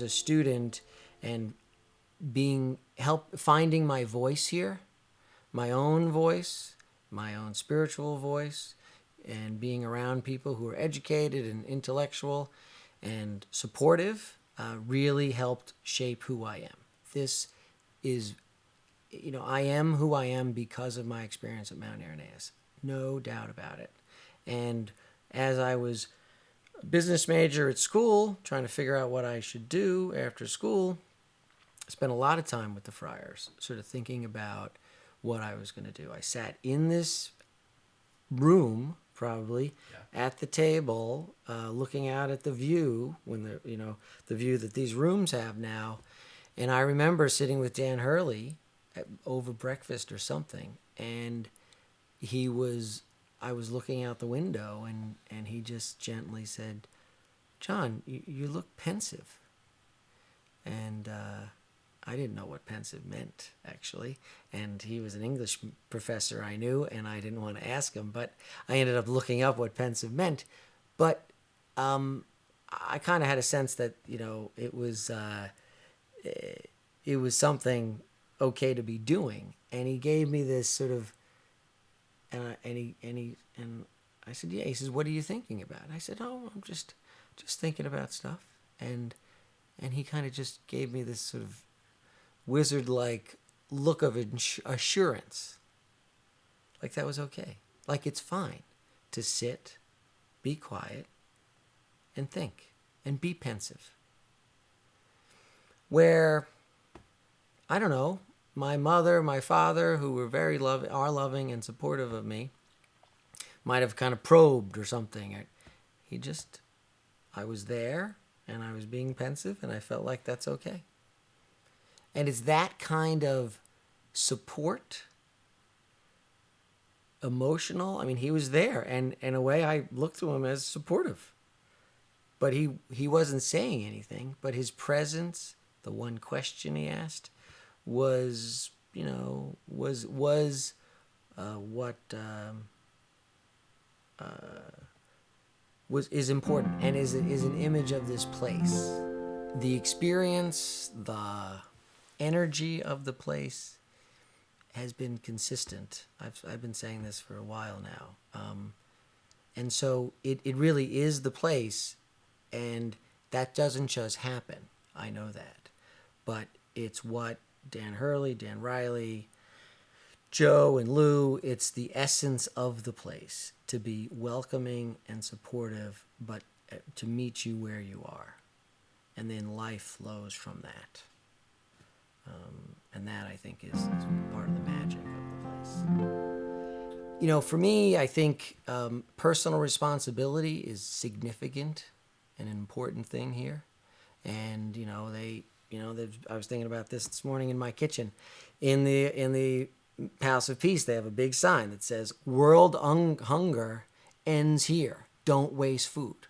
a student and finding my voice here, my own voice, my own spiritual voice, and being around people who are educated and intellectual and supportive really helped shape who I am. This is, I am who I am because of my experience at Mount Irenaeus. No doubt about it. And as I was a business major at school, trying to figure out what I should do after school, I spent a lot of time with the friars, sort of thinking about what I was going to do. I sat in this room, probably, at the table, looking out at the view, the view that these rooms have now. And I remember sitting with Dan Hurley over breakfast or something, and I was looking out the window, and he just gently said, "John, you look pensive." And I didn't know what pensive meant, actually. And he was an English professor I knew, and I didn't want to ask him, but I ended up looking up what pensive meant. But I kind of had a sense that, it was something okay to be doing. And he gave me this sort of, and I said, yeah. He says, "What are you thinking about?" And I said, "Oh, I'm just thinking about stuff." And he kind of just gave me this sort of wizard-like look of assurance, like that was okay, like it's fine to sit, be quiet, and think, and be pensive. Where, I don't know, my mother, my father, who were are loving and supportive of me, might have kind of probed or something. I was there, and I was being pensive, and I felt like that's okay. And it's that kind of support, emotional. I mean, he was there, and in a way, I looked to him as supportive. But he wasn't saying anything. But his presence, the one question he asked, was is important and is an image of this place. The experience, the energy of the place has been consistent. I've been saying this for a while now. And so it really is the place, and that doesn't just happen. I know that. But it's what Dan Hurley, Dan Riley, Joe and Lou, it's the essence of the place, to be welcoming and supportive, but to meet you where you are. And then life flows from that. And that, I think, is part of the magic of the place. For me, I think personal responsibility is significant and an important thing here. And, I was thinking about this morning in my kitchen. In the Palace of Peace, they have a big sign that says, "World hunger ends here. Don't waste food,"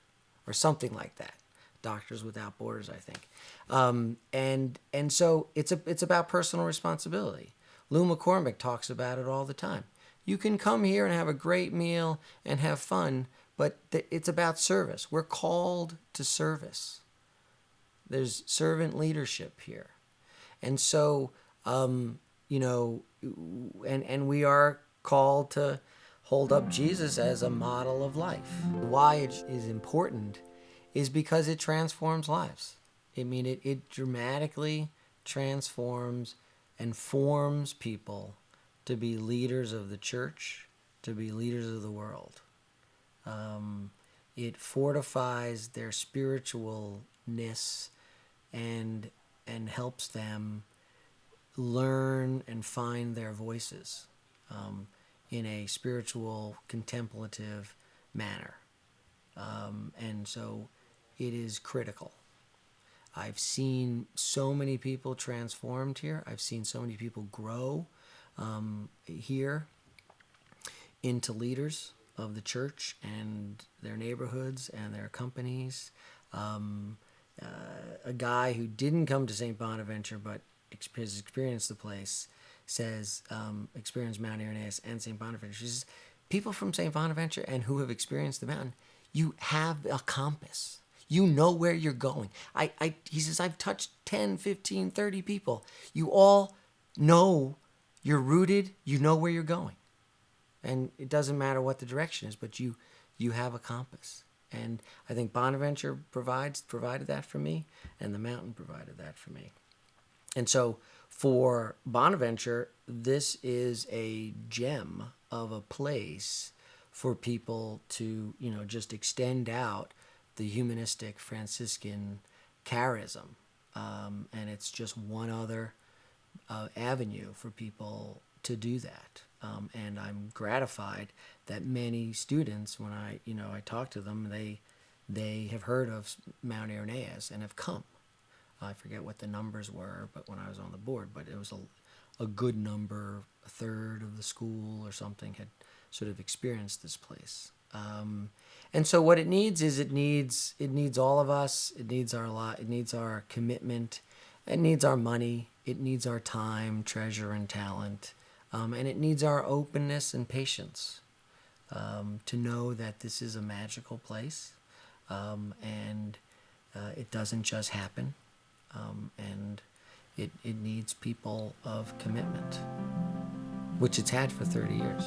or something like that. Doctors Without Borders, I think. And so it's about personal responsibility. Lou McCormick talks about it all the time. You can come here and have a great meal and have fun, but it's about service. We're called to service. There's servant leadership here. And so, and we are called to hold up Jesus as a model of life. Why it is important is because it transforms lives. I mean, it dramatically transforms and forms people to be leaders of the church, to be leaders of the world. It fortifies their spiritualness and helps them learn and find their voices in a spiritual, contemplative manner. And so it is critical. I've seen so many people transformed here. I've seen so many people grow here into leaders of the church and their neighborhoods and their companies. A guy who didn't come to St. Bonaventure but has experienced the place says, experienced Mount Irenaeus and St. Bonaventure. He says, people from St. Bonaventure and who have experienced the mountain, you have a compass. You know where you're going. He says, I've touched 10, 15, 30 people. You all know you're rooted. You know where you're going. And it doesn't matter what the direction is, but you have a compass. And I think Bonaventure provided that for me, and the mountain provided that for me. And so for Bonaventure, this is a gem of a place for people to, just extend out the humanistic Franciscan charism. And it's just one other avenue for people to do that. And I'm gratified that many students, when I talk to them, they have heard of Mount Irenaeus and have come. I forget what the numbers were, but when I was on the board, but it was a good number, a third of the school or something had sort of experienced this place. And so what it needs is it needs all of us. It needs our commitment. It needs our money. It needs our time, treasure, and talent. And it needs our openness and patience to know that this is a magical place, and it doesn't just happen. And it needs people of commitment, which it's had for 30 years.